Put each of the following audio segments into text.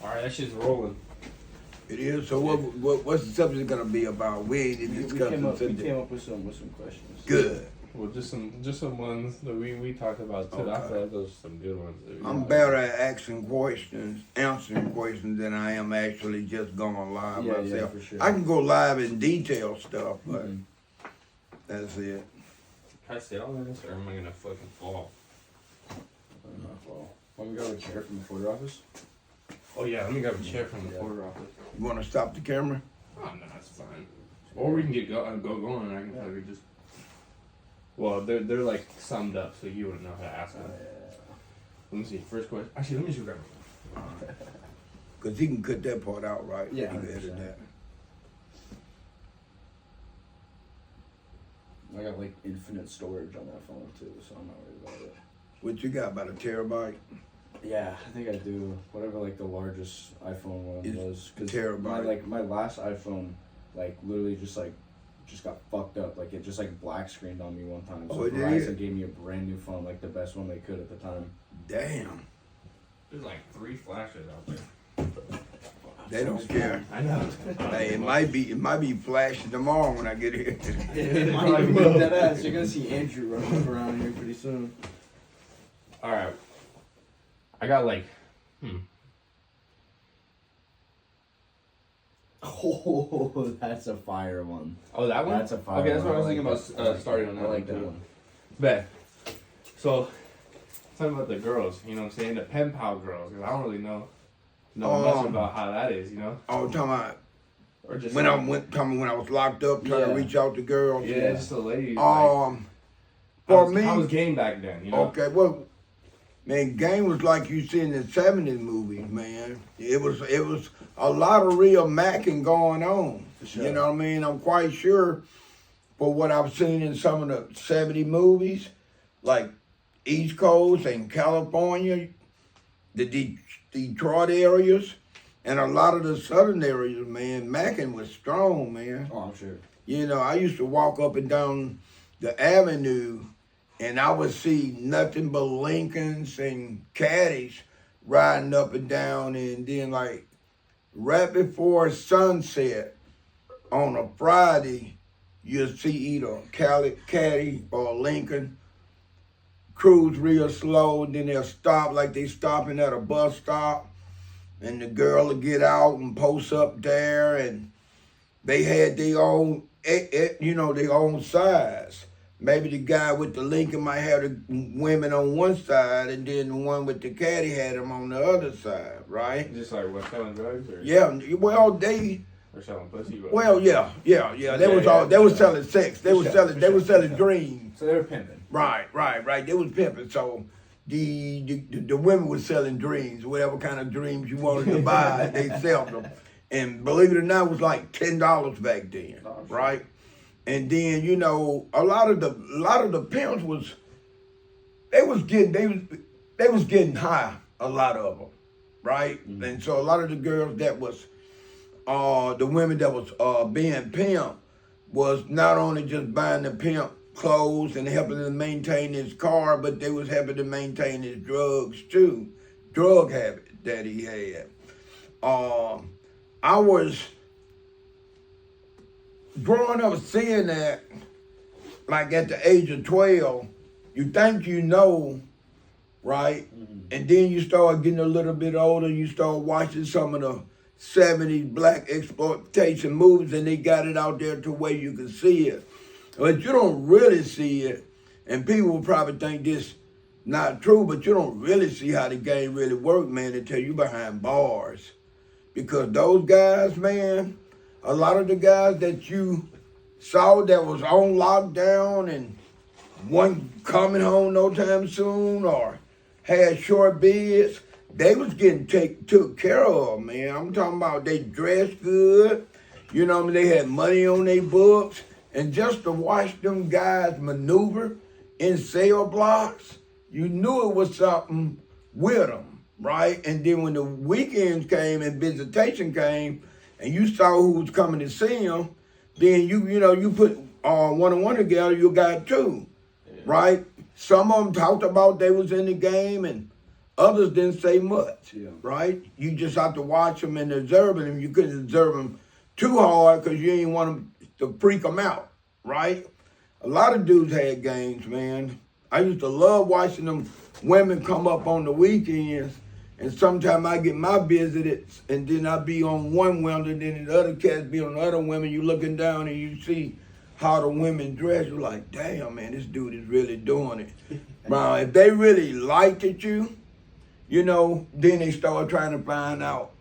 Alright, that shit's rolling. It is. So what's the subject gonna be about? We came up with some questions. Good. Well, just some ones that we talked about too. Okay. I feel like those are some good ones. I'm better at answering questions than I am actually just going live myself. Yeah, for sure. I can go live and detail stuff, but that's it. Can I sit on this or am I gonna fucking fall? Well, let me grab a chair from the photo office. Oh yeah, let me grab a chair from the photo office. You want to stop the camera? Oh no, that's fine. Or we can get going and I can probably just. Well, they're like summed up, so you wouldn't know how to ask them. Let me see. First question. Actually, let me just grab it. Because he can cut that part out, right? Yeah, he can edit that. I got like infinite storage on that phone too, so I'm not worried about it. What you got, about a terabyte? Yeah, I think I do. Whatever like the largest iPhone one was. Cause terabyte. my last iPhone, like literally just got fucked up. Like it just like black screened on me one time. So Verizon gave me a brand new phone, like the best one they could at the time. Damn. There's like 3 flashes out there. They don't care. I know. Hey, it might be flashing tomorrow when I get here. It might be that ass. You're gonna see Andrew running around here pretty soon. All right. I got like, Oh, that's a fire one. Oh, that one? That's a fire Okay, that's one. what I was thinking about starting on that. I like that one. Bet. So, talking about the girls, you know what I'm saying? The pen pal girls, because I don't really know much about how that is, you know? Oh, talking about Or just when I was locked up, trying to reach out to girls. Yeah, just a lady. For me, I was game back then, you know? Okay, well, man, game was like you see in the 70s movies, man. It was a lot of real macking going on. Sure. You know what I mean? I'm quite sure for what I've seen in some of the 70 movies, like East Coast and California, the Detroit areas, and a lot of the southern areas, man, macking was strong, man. Oh, I'm sure. You know, I used to walk up and down the avenue and I would see nothing but Lincolns and caddies riding up and down, and then like right before sunset on a Friday, you'll see either caddy or Lincoln cruise real slow, and then they'll stop like they stopping at a bus stop, and the girl will get out and post up there, and they had their own, their own size. Maybe the guy with the Lincoln might have the women on one side, and then the one with the caddy had them on the other side, right? Just like what, selling drugs? Or? Yeah, well, they... Or selling pussy? Well, yeah. They were selling sex. They were selling dreams. So they were pimping. Right. They was pimping. So the women were selling dreams, whatever kind of dreams you wanted to buy, they sell them. And believe it or not, it was like $10 back then, right? And then, you know, a lot of the pimps was getting high, a lot of them, right? Mm-hmm. And so a lot of the girls that was the women that was being pimped was not only just buying the pimp clothes and helping to maintain his car, but they was helping to maintain his drugs too, drug habit that he had. I was growing up seeing that, like at the age of 12, you think you know, right? Mm-hmm. And then you start getting a little bit older, you start watching some of the 70s black exploitation movies, and they got it out there to where you can see it. But you don't really see it, and people will probably think this not true, but you don't really see how the game really works, man, until you behind bars. Because those guys, man, a lot of the guys that you saw that was on lockdown and wasn't coming home no time soon or had short bids, they was getting took care of, man. I'm talking about they dressed good, you know what I mean? They had money on their books, and just to watch them guys maneuver in cell blocks, you knew it was something with them, right? And then when the weekends came and visitation came, and you saw who was coming to see them, then you put one-on-one together, you got two, right? Some of them talked about they was in the game, and Others didn't say much, Yeah. right? You just have to watch them and observe them. You couldn't observe them too hard because you didn't want them to freak them out, right? A lot of dudes had games, man. I used to love watching them women come up on the weekends, and sometimes I get my visits, and then I be on one woman, and then the other cats be on the other women. You looking down and you see how the women dress. You're like, damn, man, this dude is really doing it. Bro, if they really liked it, you know, then they start trying to find out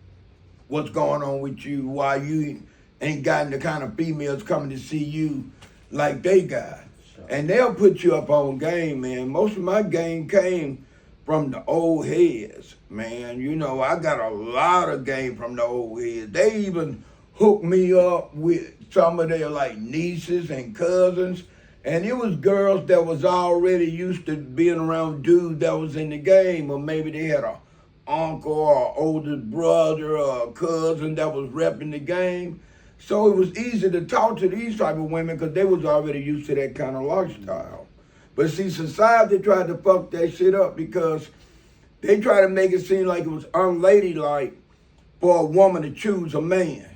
what's going on with you, why you ain't gotten the kind of females coming to see you like they got. And they'll put you up on game, man. Most of my game came from the old heads, man. You know, I got a lot of game from the old heads. They even hooked me up with some of their like nieces and cousins. And it was girls that was already used to being around dudes that was in the game, or maybe they had a uncle or older brother or a cousin that was repping the game. So it was easy to talk to these type of women because they was already used to that kind of lifestyle. But see, society tried to fuck that shit up because they tried to make it seem like it was unladylike for a woman to choose a man,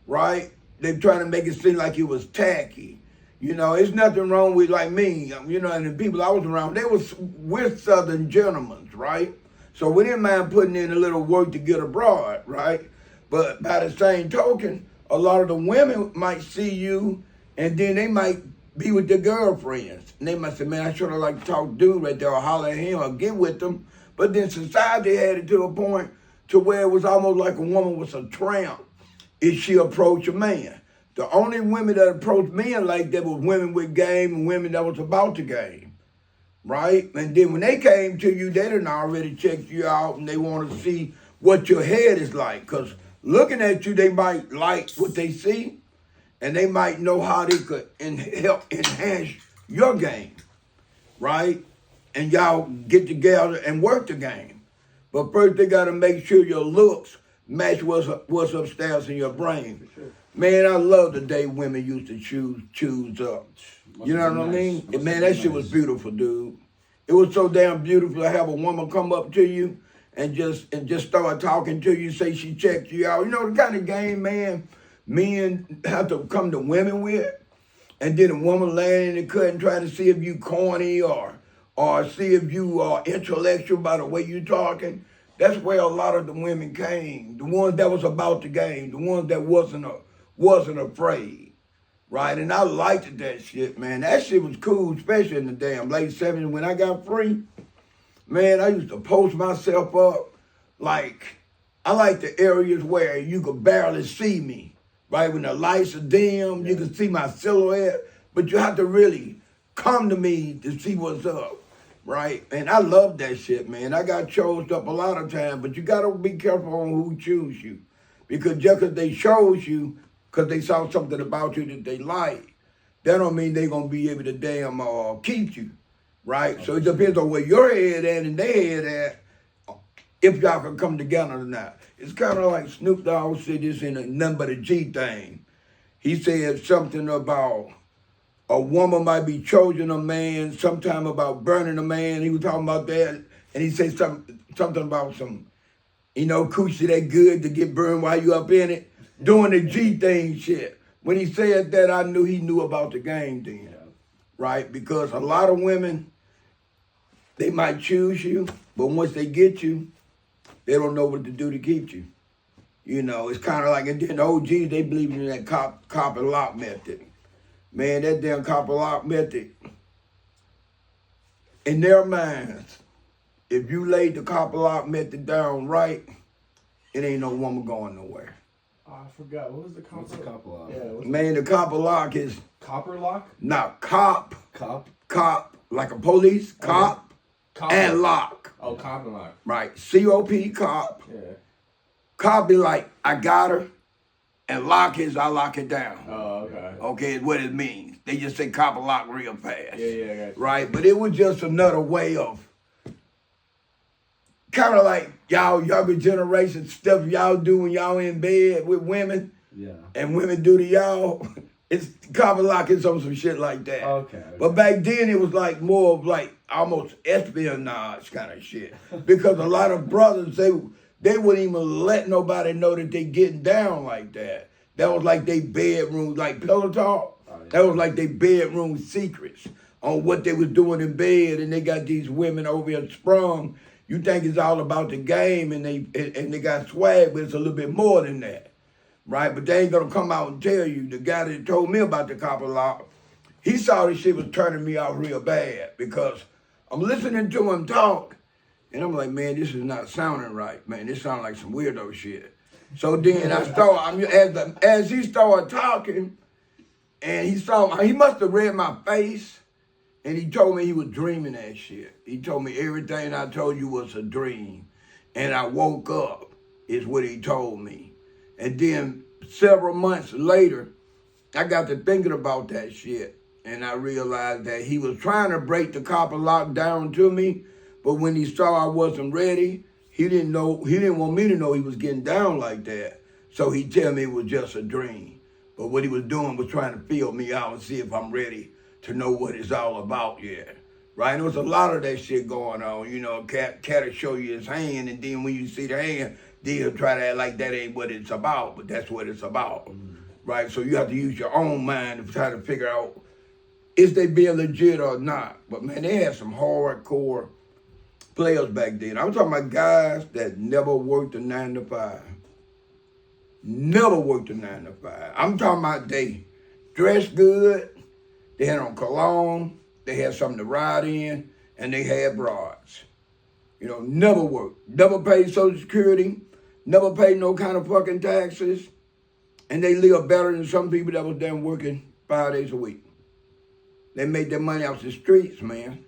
right? They trying to make it seem like it was tacky. You know, it's nothing wrong with like me, you know, and the people I was around, we're Southern gentlemen, right? So we didn't mind putting in a little work to get abroad, right? But by the same token, a lot of the women might see you and then they might be with their girlfriends. And they might say, man, I sure like to talk to dude right there or holler at him or get with them. But then society had it to a point to where it was almost like a woman was a tramp if she approached a man. The only women that approached men like that was women with game and women that was about the game, right? And then when they came to you, they done already checked you out and they want to see what your head is like. Because looking at you, they might like what they see and they might know how they could help enhance your game, right? And y'all get together and work the game. But first they got to make sure your looks match what's upstairs in your brain. Sure. Man, I love the day women used to choose up. You know what I mean? Man, that shit was beautiful, dude. It was so damn beautiful to have a woman come up to you and just start talking to you, say she checked you out. You know the kind of game, man, men have to come to women with, and then a woman laying in the cut and trying to see if you corny or see if you are intellectual by the way you talking. That's where a lot of the women came. The ones that was about the game, the ones that wasn't afraid, right? And I liked that shit, man. That shit was cool, especially in the damn late 70s when I got free. Man, I used to post myself up like, I like the areas where you could barely see me, right? When the lights are dim, you can see my silhouette, but you have to really come to me to see what's up, right? And I love that shit, man. I got chose up a lot of times, but you gotta be careful on who choose you. Because just because they chose you, because they saw something about you that they like, that don't mean they going to be able to damn keep you, right? So it depends on where your head at and their head at, if y'all can come together or not. It's kind of like Snoop Dogg said this in a Nothing But a G thing. He said something about a woman might be choosing a man, sometime about burning a man. He was talking about that, and he said something about some, you know, coochie that good to get burned while you up in it. Doing the G thing shit. When he said that, I knew he knew about the game then, right? Because a lot of women, they might choose you, but once they get you, they don't know what to do to keep you. You know, it's kind of like, and then the OGs, they believe in that cop and lock method. Man, that damn cop and lock method, in their minds, if you laid the cop and lock method down right, it ain't no woman going nowhere. I forgot. What was the copper? What's a copper lock? Yeah, Man, the copper lock is copper lock? not cop, like a police, cop, Copper. and lock. Oh, copper lock. Right, C-O-P, cop. Yeah. Cop be like, I got her, and lock is, I lock it down. Oh, okay. Okay, is what it means. They just say copper lock real fast. Yeah, I got you. Right, but it was just another way of kind of like y'all younger generation stuff y'all do when y'all in bed with women. Yeah. And women do to y'all. It's copper lock is on some shit like that. Okay. But back then it was like more of like almost espionage kind of shit. Because a lot of brothers, they wouldn't even let nobody know that they getting down like that. That was like they bedroom, like pillow talk. Oh, yeah. That was like they bedroom secrets on what they was doing in bed, and they got these women over here sprung. You think it's all about the game, and they got swag, but it's a little bit more than that. Right, but they ain't gonna come out and tell you. The guy that told me about the copper lock, he saw this shit was turning me off real bad because I'm listening to him talk, and I'm like, man, this is not sounding right, man. This sounds like some weirdo shit. So then as he started talking, and he must have read my face, and he told me he was dreaming that shit. He told me everything I told you was a dream, and I woke up, is what he told me. And then several months later, I got to thinking about that shit. And I realized that he was trying to break the copper lock down to me. But when he saw I wasn't ready, he didn't want me to know he was getting down like that. So he tell me it was just a dream. But what he was doing was trying to feel me out and see if I'm ready to know what it's all about yet. Right? There was a lot of that shit going on. You know, cat will show you his hand, and then when you see the hand, they'll try to act like that ain't what it's about, but that's what it's about, right? So you have to use your own mind to try to figure out is they being legit or not. But man, they had some hardcore players back then. I'm talking about guys that never worked a 9 to 5. Never worked a 9 to 5. I'm talking about they dressed good, they had on cologne, they had something to ride in, and they had broads. You know, never worked, never paid Social Security, never paid no kind of fucking taxes, and they live better than some people that was damn working 5 days a week. They made their money off the streets, man.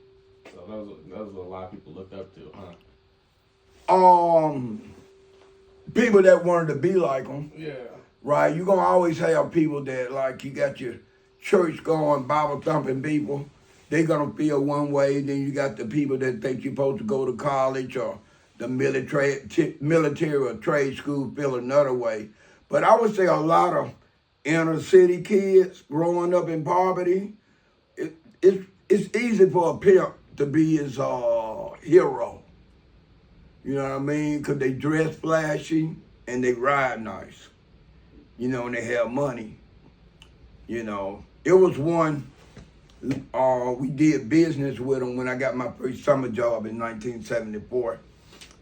So that was what a lot of people looked up to, huh? People that wanted to be like them. Yeah. Right? You're gonna always have people that like you got your church going, Bible thumping people. They're gonna feel one way. Then you got the people that think you're supposed to go to college or the military or trade school feel another way. But I would say a lot of inner city kids growing up in poverty, it's easy for a pimp to be his hero. You know what I mean? Because they dress flashy and they ride nice. You know, and they have money. You know, it was one, we did business with him when I got my first summer job in 1974.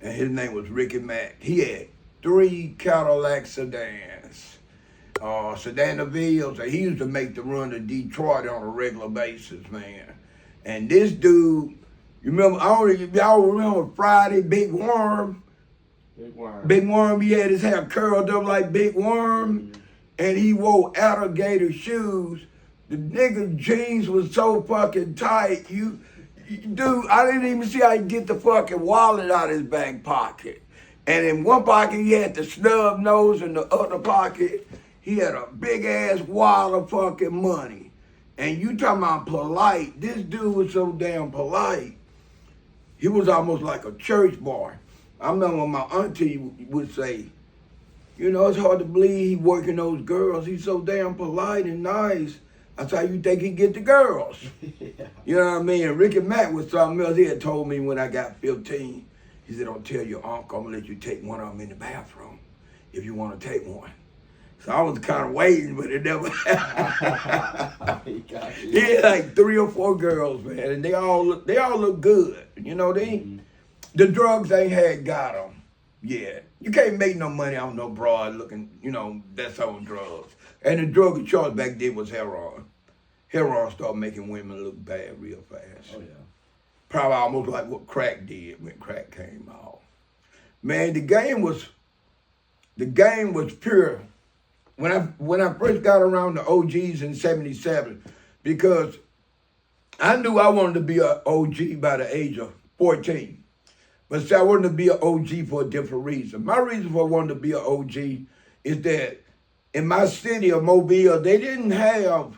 And his name was Ricky Mack. He had 3 Cadillac sedans, sedan DeVille's. He used to make the run to Detroit on a regular basis, man. And this dude, you remember, I don't know if y'all remember Friday, Big Worm? Big Worm. Big Worm, he had his hair curled up like Big Worm, and he wore alligator shoes. The nigga jeans was so fucking tight, dude, I didn't even see how he get the fucking wallet out of his back pocket. And in one pocket, he had the snub nose. In the other pocket, he had a big-ass wad of fucking money. And you talking about polite. This dude was so damn polite. He was almost like a church boy. I remember my auntie would say, you know, it's hard to believe he working those girls. He's so damn polite and nice. That's how you think he get the girls. Yeah. You know what I mean? And Ricky Mack was something else. He had told me when I got 15, he said, don't tell your uncle, I'm gonna let you take one of them in the bathroom if you want to take one. So I was kind of waiting, but it never happened. He had like 3 or 4 girls, man, and they all look good. You know, the drugs they had got them. Yeah, you can't make no money off no broad looking, you know, that's on drugs. And the drug of choice back then was heroin. Heroin started making women look bad real fast. Oh, yeah. Probably almost like what crack did when crack came out. Man, the game was pure. When I first got around the OGs in 77, because I knew I wanted to be an OG by the age of 14. But see, I wanted to be an OG for a different reason. My reason for wanting to be an OG is that in my city of Mobile, they didn't have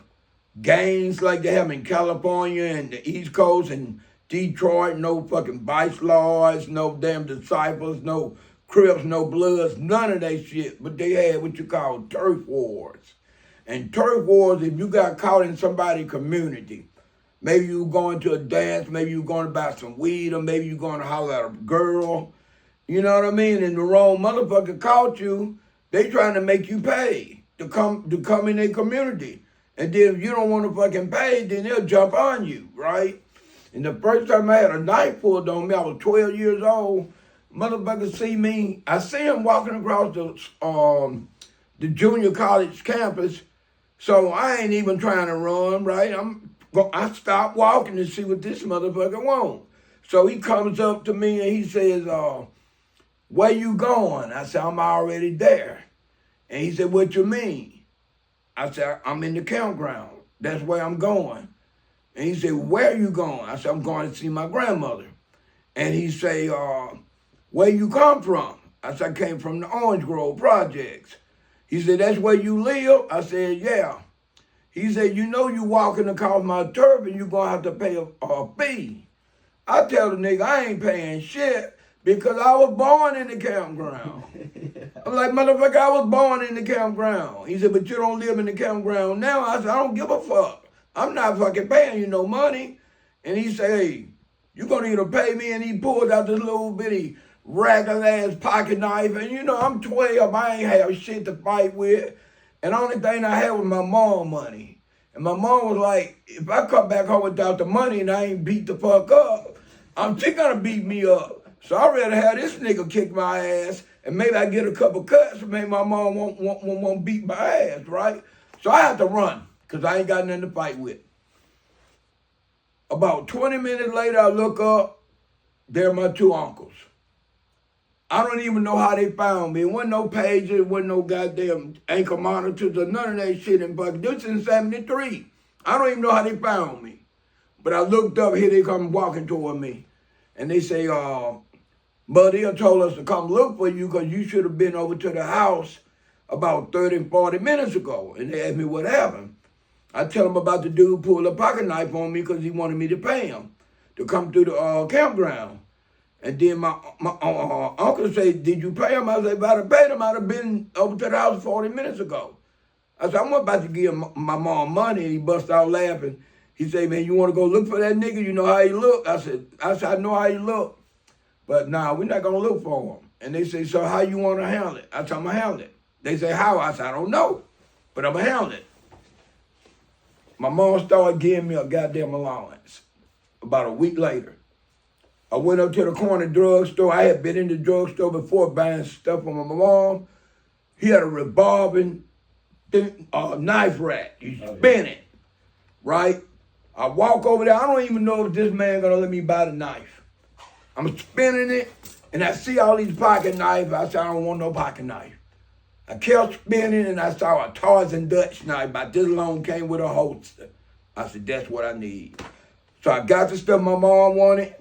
gangs like they have in California and the East Coast and Detroit, no fucking vice lords, no damn disciples, no Crips, no Bloods, none of that shit. But they had what you call turf wars. And turf wars, if you got caught in somebody's community, maybe you going to a dance, maybe you going to buy some weed, or maybe you going to holler at a girl, you know what I mean? And the wrong motherfucker caught you, they trying to make you pay to come in their community. And then if you don't want to fucking pay, then they'll jump on you, right? And the first time I had a knife pulled on me, I was 12 years old. Motherfuckers see me. I see him walking across the junior college campus. So I ain't even trying to run, right? I stopped walking to see what this motherfucker want. So he comes up to me and he says, where you going? I said, I'm already there. And he said, what you mean? I said, I'm in the campground. That's where I'm going. And he said, where you going? I said, I'm going to see my grandmother. And he say, where you come from? I said, I came from the Orange Grove Projects. He said, that's where you live? I said, yeah. He said, you know you walking across my turf and you going to have to pay a fee. I tell the nigga, I ain't paying shit because I was born in the campground. I'm like, motherfucker, I was born in the campground. He said, but you don't live in the campground now. I said, I don't give a fuck. I'm not fucking paying you no money. And he said, hey, you gonna either pay me? And he pulled out this little bitty ragged-ass pocket knife. And you know, I'm 12, I ain't have shit to fight with. And the only thing I had was my mom money. And my mom was like, if I come back home without the money and I ain't beat the fuck up, she gonna beat me up. So I'd rather have this nigga kick my ass and maybe I get a couple cuts and maybe my mom won't beat my ass, right? So I have to run because I ain't got nothing to fight with. About 20 minutes later, I look up, they're my two uncles. I don't even know how they found me. It wasn't no pages, it wasn't no goddamn ankle monitors or none of that shit in Bucky. This in 73. I don't even know how they found me. But I looked up, here they come walking toward me. And they say, Buddy told us to come look for you because you should have been over to the house about 30 and 40 minutes ago. And they asked me what happened. I tell them about the dude pulled a pocket knife on me because he wanted me to pay him to come through the campground. And then my uncle said, did you pay him? I said, if I'd have paid him, I'd have been over to the house 40 minutes ago. I said, I'm about to give my mom money. And he bust out laughing. He said, man, you want to go look for that nigga? You know how he look? I said, I know how he look. But nah, we're not going to look for him. And they say, so how you want to handle it? I said, I'm going to handle it. They say, how? I said, I don't know, but I'm going to handle it. My mom started giving me a goddamn allowance. About a week later, I went up to the corner drugstore. I had been in the drugstore before buying stuff for my mom. He had a revolving knife rack. You spin it, right? I walk over there. I don't even know if this man gonna let me buy the knife. I'm spinning it, and I see all these pocket knives. I said, I don't want no pocket knife. I kept spinning, and I saw a Tarzan Dutch knife about this long, came with a holster. I said, that's what I need. So I got the stuff my mom wanted.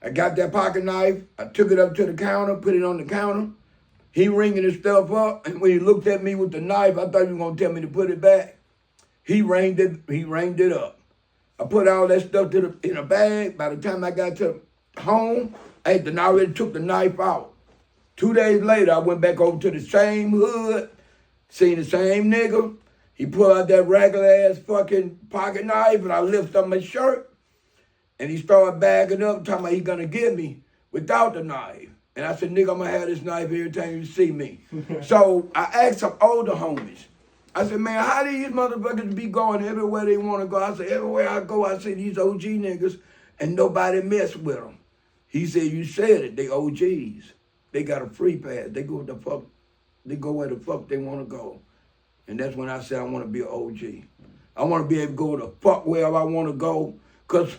I got that pocket knife. I took it up to the counter, put it on the counter. He ringing his stuff up, and when he looked at me with the knife, I thought he was gonna tell me to put it back. He ranged it up. I put all that stuff in a bag. By the time I got to home, I already took the knife out. 2 days later, I went back over to the same hood, seen the same nigga. He pulled out that regular ass fucking pocket knife, and I lifted up my shirt, and he started bagging up, talking about he gonna give me without the knife. And I said, nigga, I'm gonna have this knife every time you see me. So I asked some older homies. I said, man, how these motherfuckers be going everywhere they want to go? I said, everywhere I go, I see these OG niggas, and nobody mess with them. He said, you said it, they OGs. They got a free pass. They go where the fuck they want to go. And that's when I said I want to be an OG. I want to be able to go the fuck wherever I want to go. Because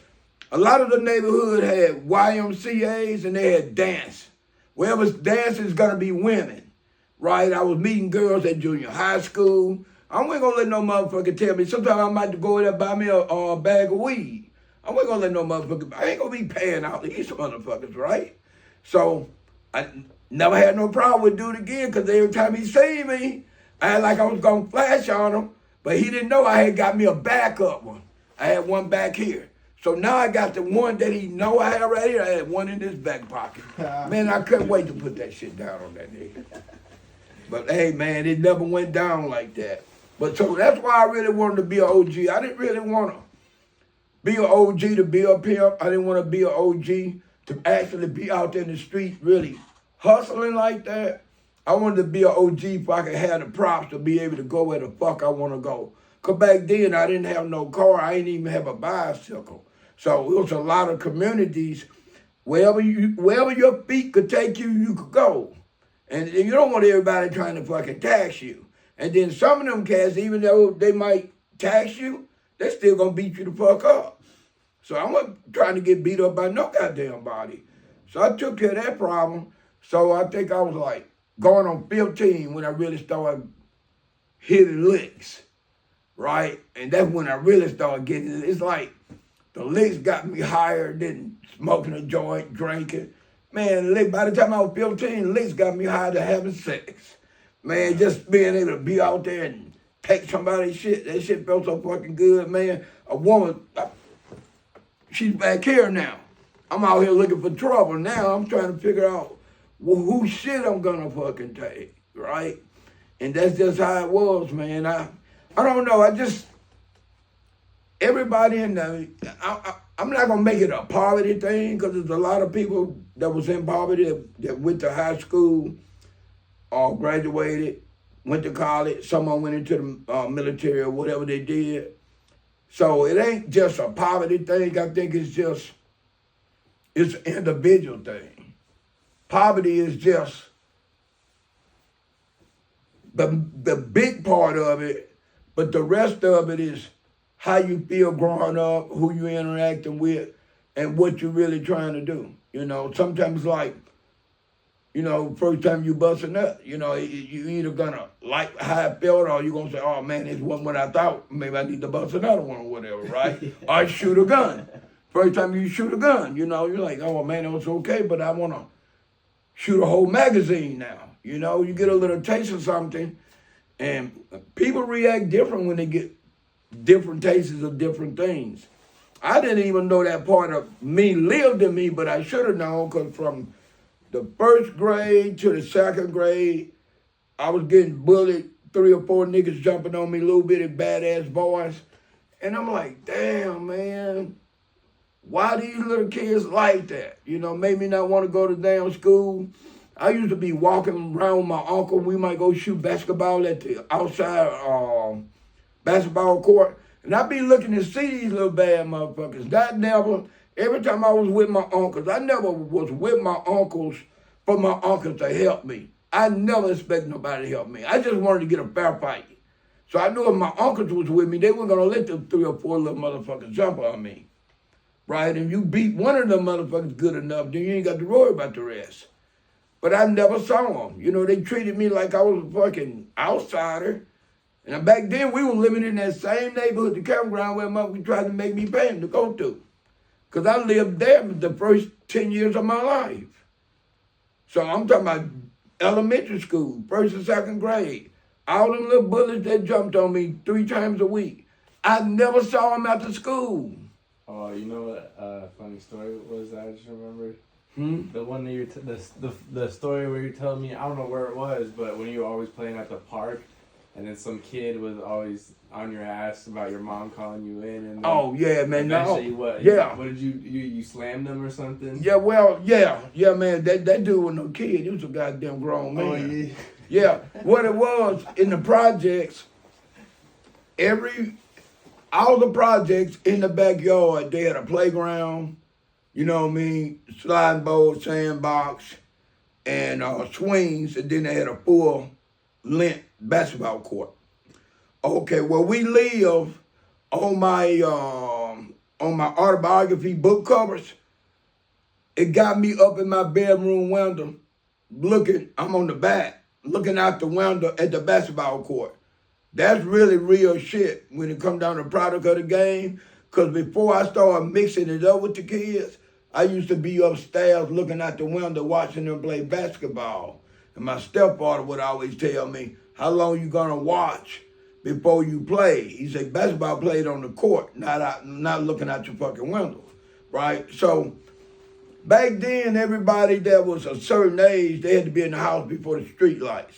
a lot of the neighborhood had YMCAs and they had dance. Wherever's dance is going to be women, right? I was meeting girls at junior high school. I wasn't going to let no motherfucker tell me. Sometimes I might go there and buy me a bag of weed. I wasn't going to let no motherfucker, I ain't going to be paying out these motherfuckers, right? So I never had no problem with doing it again because every time he see me, I had like I was going to flash on him, but he didn't know I had got me a backup one. I had one back here. So now I got the one that he know I had right here. I had one in this back pocket. Man, I couldn't wait to put that shit down on that nigga. But hey, man, it never went down like that. But so that's why I really wanted to be an OG. I didn't really want to be an OG to be a pimp. I didn't want to be an OG to actually be out there in the street really hustling like that. I wanted to be an OG if I could have the props to be able to go where the fuck I want to go. Because back then, I didn't have no car. I didn't even have a bicycle. So it was a lot of communities. Wherever your feet could take you, you could go. And you don't want everybody trying to fucking tax you. And then some of them cats, even though they might tax you, they still gonna beat you the fuck up. So I wasn't trying to get beat up by no goddamn body. So I took care of that problem. So I think I was like going on 15 when I really started hitting licks, right? And that's when I really started getting it. It's like the licks got me higher than smoking a joint, drinking. Man, by the time I was 15, licks got me higher than having sex. Man, just being able to be out there and take somebody's shit, that shit felt so fucking good, man. A woman, she's back here now. I'm out here looking for trouble. Now I'm trying to figure out whose shit I'm gonna fucking take, right? And that's just how it was, man. I don't know. Everybody in the, I'm not gonna make it a poverty thing because there's a lot of people that was in poverty that went to high school or graduated, went to college. Someone went into the military or whatever they did. So it ain't just a poverty thing. I think it's an individual thing. Poverty is just the big part of it, but the rest of it is how you feel growing up, who you interacting with, and what you're really trying to do. You know, sometimes like, you know, first time you bust a nut, you know, you either gonna like how I felt or you gonna say, oh man, this wasn't what I thought. Maybe I need to bust another one or whatever, right? Or shoot a gun. First time you shoot a gun, you know, you're like, oh man, it was okay, but I wanna shoot a whole magazine now. You know, you get a little taste of something and people react different when they get different tastes of different things. I didn't even know that part of me lived in me, but I should have known because from the first grade to the second grade, I was getting bullied, 3 or 4 niggas jumping on me, little bitty badass boys. And I'm like, damn, man, why these little kids like that? You know, made me not want to go to damn school. I used to be walking around with my uncle. We might go shoot basketball at the outside basketball court. And I'd be looking to see these little bad motherfuckers. Every time I was with my uncles, I never was with my uncles for my uncles to help me. I never expect nobody to help me. I just wanted to get a fair fight. So I knew if my uncles was with me, they weren't gonna let them 3 or 4 little motherfuckers jump on me. Right? And you beat one of them motherfuckers good enough, then you ain't got to worry about the rest. But I never saw them. You know, they treated me like I was a fucking outsider. And back then, we were living in that same neighborhood, the campground where motherfuckers tried to make me pay them to go to. Because I lived there the first 10 years of my life. So I'm talking about elementary school, 1st and 2nd grade. All them little bullies that jumped on me 3 times a week. I never saw them after school. Oh, you know what funny story was that I just remembered? The one that the story where you're telling me, I don't know where it was, but when you were always playing at the park, and then some kid was always on your ass about your mom calling you in. And oh yeah, man. Eventually, what did you slammed him or something? Yeah, well, yeah, man. That dude was no kid. He was a goddamn grown man. Oh yeah. Yeah, what it was in the projects, all the projects in the backyard, they had a playground, you know what I mean, sliding board, sandbox, and swings, and then they had a full-length basketball court. Okay, well, we live on my autobiography book covers. It got me up in my bedroom window, I'm on the back, looking out the window at the basketball court. That's really real shit when it comes down to product of the game. Because before I started mixing it up with the kids, I used to be upstairs looking out the window watching them play basketball. And my stepfather would always tell me, how long you gonna watch before you play? He said, basketball played on the court, not looking out your fucking window, right? So back then, everybody that was a certain age, they had to be in the house before the street lights.